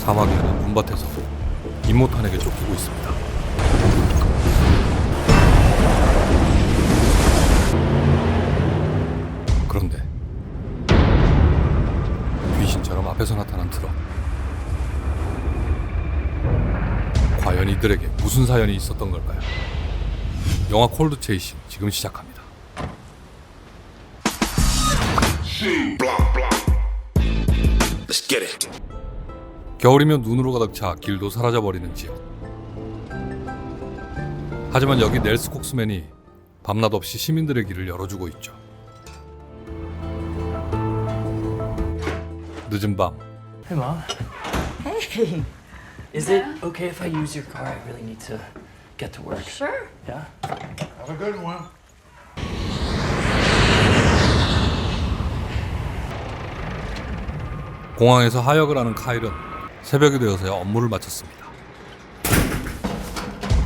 사마귀는 눈밭에서도 임모탄에게 쫓기고 있습니다. 그런데 귀신처럼 앞에서 나타난 트럭. 과연 이들에게 무슨 사연이 있었던 걸까요? 영화 콜드 체이싱 지금 시작합니다. Let's get it. 겨울이면 눈으로 가득 차 길도 사라져버리는 지역. 하지만 여기 넬스 콕스맨이 밤낮 없이 시민들의 길을 열어주고 있죠. 늦은 밤 Hey, Mom. Hey. Is it okay if I use your car? I really need to get to work. Sure. Yeah? Have a good one. 공항에서 하역을 하는 카일은 새벽이 되어서야 업무를 마쳤습니다.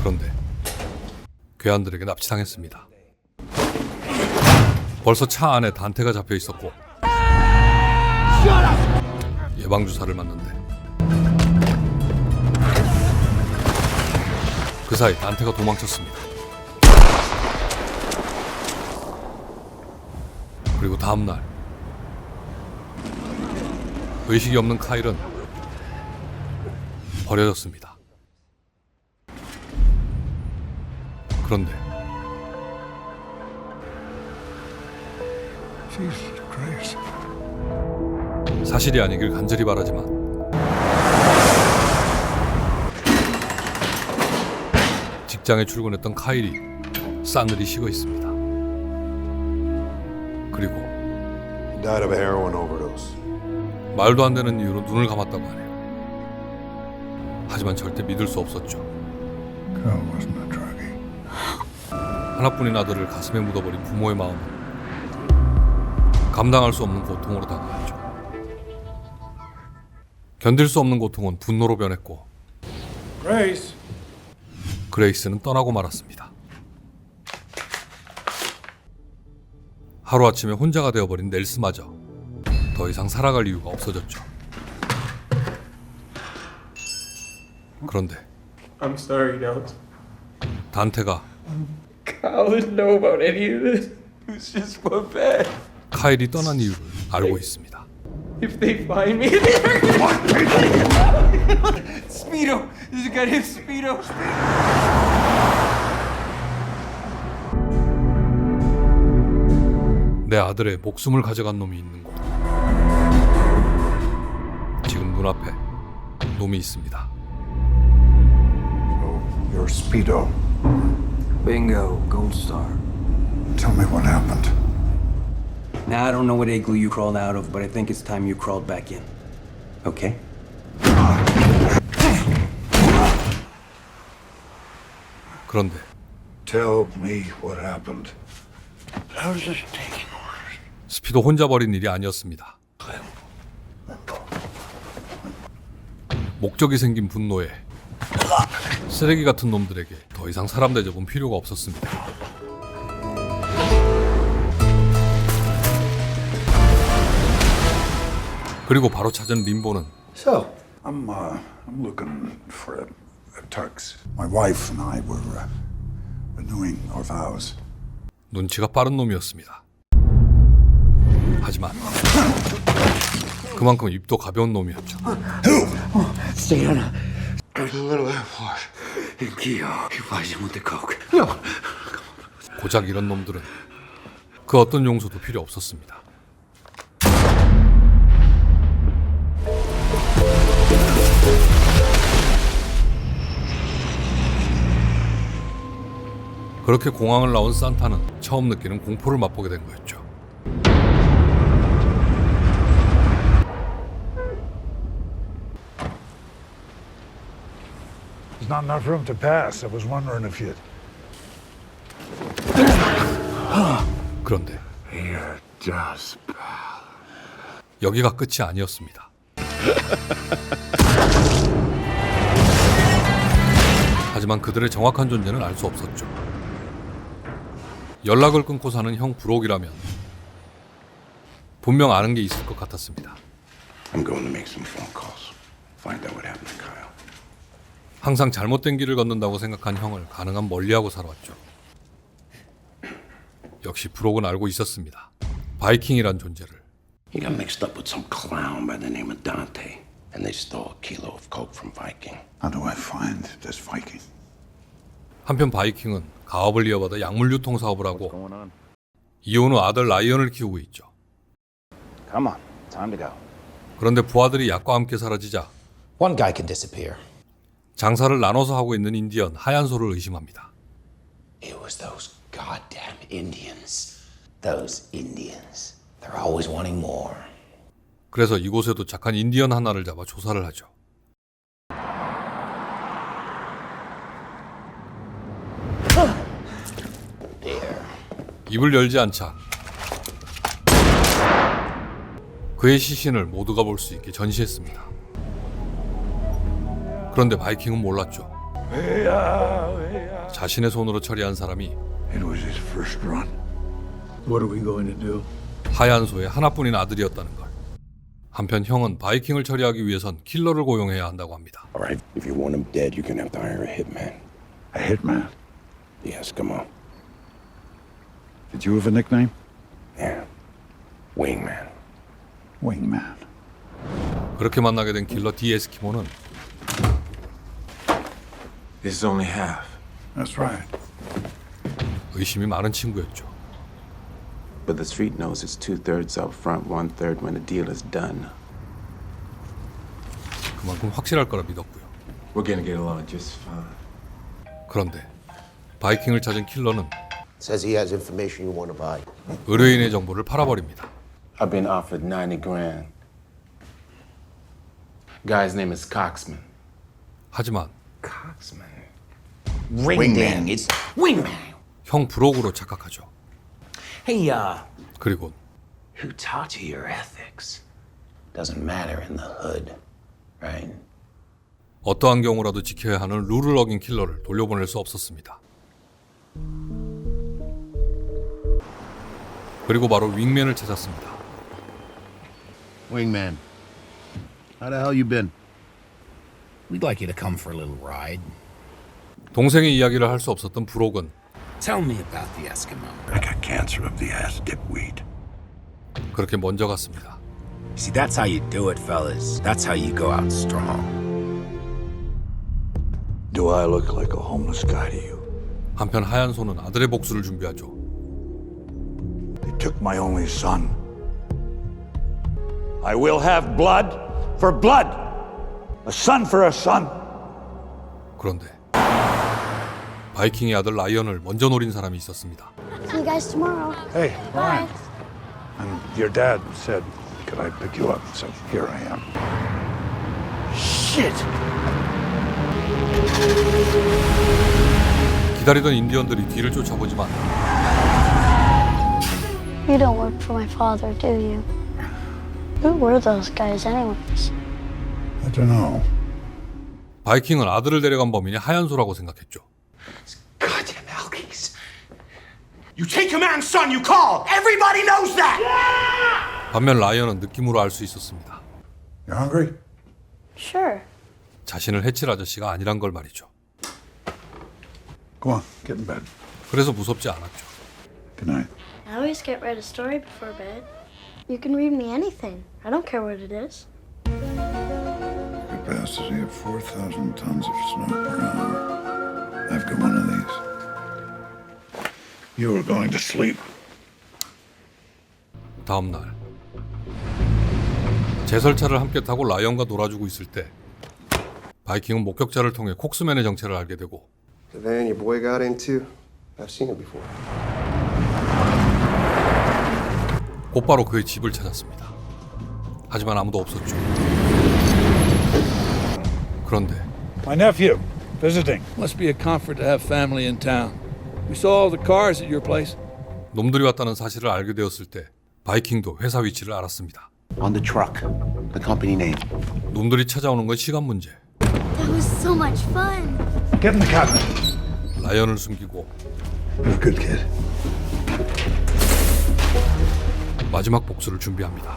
그런데 괴한들에게 납치당했습니다. 벌써 차 안에 단테가 잡혀 있었고 예방주사를 맞는데 그 사이 단테가 도망쳤습니다. 그리고 다음날 의식이 없는 카일은 버려졌습니다. 그런데 Jesus Christ. 사실이 아니길 간절히 바라지만 직장에 출근했던 카일이 싸늘히 식어 있습니다. 그리고 He died of a heroin overdose. 말도 안 되는 이유로 눈을 감았다고 하네요. 하지만 절대 믿을 수 없었죠. Carl wasn't a druggie. 하나뿐인 아들을 가슴에 묻어버린 부모의 마음은 감당할 수 없는 고통으로 다가왔죠. 견딜 수 없는 고통은 분노로 변했고 Grace. 그레이스는 떠나고 말았습니다. 하루아침에 혼자가 되어버린 넬스마저 더 이상 살아갈 이유가 없어졌죠. 그런데 I'm sorry, Dad. 단테가 I wouldn't know about any of this. It was just one bad. 카일이 떠난 이유를 알고 있습니다. If they find me, Speedo. There's a guy named Speedo. 내 아들의 목숨을 가져간 놈이 있는 곳. 지금 눈앞에 놈이 있습니다. Oh, you're Speedo. Bingo, gold star. Tell me what happened. Now, I don't know what igloo you crawled out of, but I think it's time you crawled back in. Okay? 그런데 Tell me what happened. I was just taking orders. 스피도 혼자 벌인 일이 아니었습니다. 목적이 생긴 분노에 쓰레기 같은 놈들에게 더 이상 사람 대접은 필요가 없었습니다. 그리고 바로 찾은 림보는 So, I'm looking for a tux. My wife and I were renewing our vows. 눈치가 빠른 놈이었습니다. 하지만 그만큼 입도 가벼운 놈이었죠. Sienna. There's a little airflow. And Keo, he buys him with the coke. 고작 이런 놈들은 그 어떤 용서도 필요 없었습니다. 그렇게 공항을 나온 산타는 처음 느끼는 공포를 맛보게 된 거였죠. There's not enough room to pass. I was wondering if you'd... 그런데 Here does. 여기가 끝이 아니었습니다. 하지만 그들의 정확한 존재는 알 수 없었죠. 연락을 끊고 사는 형 브록이라면 분명 아는 게 있을 것 같았습니다. I'm going to make some phone calls. Find out what happened. 항상 잘못된 길을 걷는다고 생각한 형을 가능한 멀리하고 살아왔죠. 역시 브록은 알고 있었습니다. 바이킹이란 존재를. He got mixed up with some clown by the name of Dante, and they stole a kilo of coke from Viking. How do I find this Viking? 한편 바이킹은 가업을 이어받아 약물 유통 사업을 하고 이혼 후 아들 라이언을 키우고 있죠. Come on, time to go. 그런데 부하들이 약과 함께 사라지자 One guy can disappear. 장사를 나눠서 하고 있는 인디언 하얀소를 의심합니다. It was those goddamn Indians. Those Indians. They're always wanting more. 그래서 이곳에 도착한 인디언 하나를 잡아 조사를 하죠. 입을 열지 않자 그의 시신을 모두가 볼 수 있게 전시했습니다. 그런데 바이킹은 몰랐죠. 자신의 손으로 처리한 사람이 It was his first run. What are we going to do? 하얀소의 하나뿐인 아들이었다는 걸. 한편 형은 바이킹을 처리하기 위해선 킬러를 고용해야 한다고 합니다. All right, if you want him dead, you're gonna have to hire a hitman. A hitman? The Eskimo. Did you have a nickname? Yeah. Wingman. Wingman. 그렇게 만나게 된 킬러 디 에스키모는 This is only half. That's right. 의심이 많은 친구였죠. But the street knows it's 2/3 up front, 1/3 when the deal is done. 그만큼 확실할 거라 믿었고요. We're gonna get along just fine. 그런데 바이킹을 찾은 킬러는 Says he has information you want to buy. 의뢰인의 정보를 팔아버립니다. I've been offered 90 grand. Guy's name is Coxman. 하지만 Coxman. Wingman. It's Wingman. 형 브록으로 착각하죠. Hey, 그리고 who taught you your ethics? Doesn't matter in the hood, right? 어떠한 경우라도 지켜야 하는 룰을 어긴 킬러를 돌려보낼 수 없었습니다. 그리고 바로 윙맨을 찾았습니다. Wingman, how the hell you been? We'd like you to come for a little ride. 동생의 이야기를 할 수 없었던 브록은 Tell me about the Eskimo. I got cancer of the ass, dipweed. 그렇게 먼저 갔습니다. See, that's how you do it, fellas. That's how you go out strong. Do I look like a homeless guy to you? 한편 하얀소는 아들의 복수를 준비하죠. They took my only son. I will have blood for blood. A son for a son. 그런데 바이킹의 아들 라이언을 먼저 노린 사람이 있었습니다. See you guys tomorrow. Hey, Ryan. And your dad said, could I pick you up? So here I am. Shit! 기다리던 인디언들이 뒤를 쫓아보지만 You don't work for my father, do you? Who were those guys anyways? I don't know. 바이킹은 아들을 데려간 범인이 하얀소라고 생각했죠. Goddamn Alkies. You take a man's son, you call. Everybody knows that. 반면 라이언은 느낌으로 알 수 있었습니다. You hungry? Sure. 자신을 해칠 아저씨가 아니란 걸 말이죠. Go on, get in bed. 그래서 무섭지 않았죠. Good night. I always get read a story before bed. You can read me anything. I don't care what it is. Capacity of 4,000 tons of snow per hour. I've got one of these. You are going to sleep. 다음 날 제설차를 함께 타고 라이언과 놀아주고 있을 때 바이킹은 목격자를 통해 콕스맨의 정체를 알게 되고 The van your boy got into, I've seen it before. 곧바로 그의 집을 찾았습니다. 하지만 아무도 없었죠. 그런데 My nephew, visiting. Must be a comfort to have family in town. We saw all the cars at your place. 놈들이 왔다는 사실을 알게 되었을 때 바이킹도 회사 위치를 알았습니다. On the truck. The company name. 놈들이 찾아오는 건 시간 문제. That was so much fun. Get in the cabin. 라이언을 숨기고 You're a good kid. 마지막 복수를 준비합니다.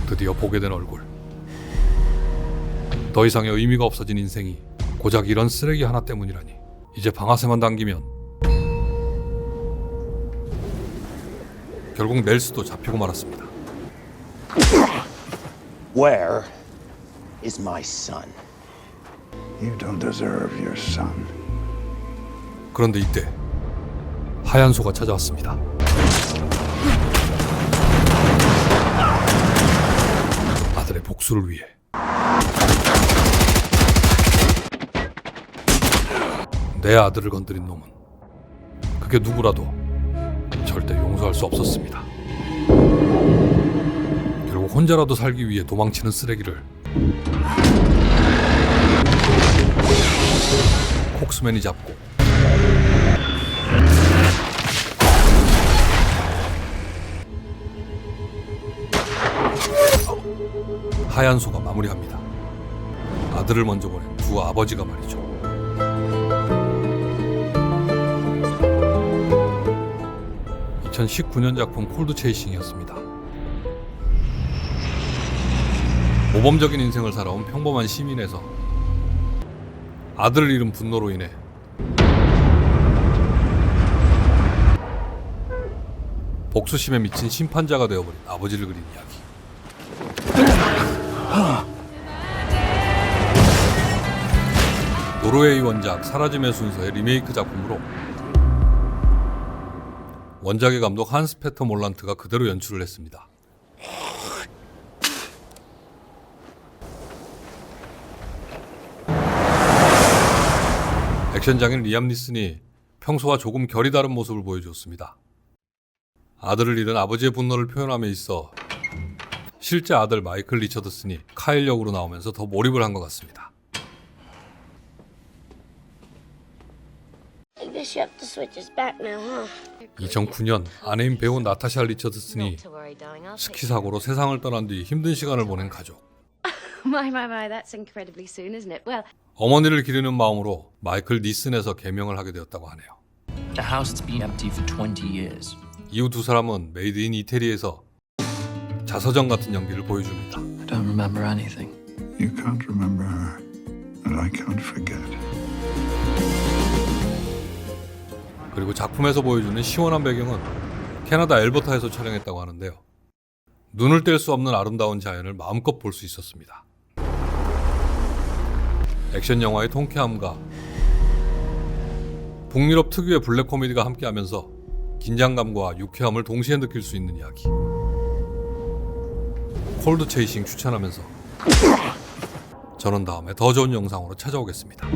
드디어 보게 된 얼굴. 더 이상의 의미가 없어진 인생이 고작 이런 쓰레기 하나 때문이라니. 이제 방아쇠만 당기면 결국 넬스도 잡히고 말았습니다. Where is my son? You don't deserve your son. 그런데 이때 하얀 소가 찾아왔습니다. 아들의 복수를 위해. 내 아들을 건드린 놈은 그게 누구라도 절대 용서할 수 없었습니다. 결국 혼자라도 살기 위해 도망치는 쓰레기를 콕스맨이 잡고 하얀 소가 마무리합니다. 아들을 먼저 보낸 두 아버지가 말이죠. (2019년) 작품 콜드 체이싱이었습니다. 모범적인 인생을 살아온 평범한 시민에서 아들을 잃은 분노로 인해 복수심에 미친 심판자가 되어버린 아버지를 그린 이야기. 노르웨이 원작 사라짐의 순서의 리메이크 작품으로 원작의 감독 한스 페터 몰란트가 그대로 연출을 했습니다. 액션장인 리암 니슨이 평소와 조금 결이 다른 모습을 보여주었습니다. 아들을 잃은 아버지의 분노를 표현함에 있어 실제 아들 마이클 리처드슨이 카일 역으로 나오면서 더 몰입을 한 것 같습니다. I guess you have to switch us back now, huh? 2009년 아내인 배우 나타샤 리처드슨이 스키 사고로 세상을 떠난 뒤 힘든 시간을 보낸 가족. My, that's incredibly soon, isn't it? Well, 어머니를 기리는 마음으로 마이클 니슨에서 개명을 하게 되었다고 하네요. The house has been empty for 20 years. 이후 두 사람은 메이드 인 이태리에서 자서전 같은 연기를 보여줍니다. I don't remember anything. You can't remember her, and I can't forget. 그리고 작품에서 보여주는 시원한 배경은 캐나다 엘버타에서 촬영했다고 하는데요. 눈을 뗄 수 없는 아름다운 자연을 마음껏 볼 수 있었습니다. 액션 영화의 통쾌함과 북유럽 특유의 블랙 코미디가 함께하면서 긴장감과 유쾌함을 동시에 느낄 수 있는 이야기. 콜드 체이싱 추천하면서 저는 다음에 더 좋은 영상으로 찾아오겠습니다.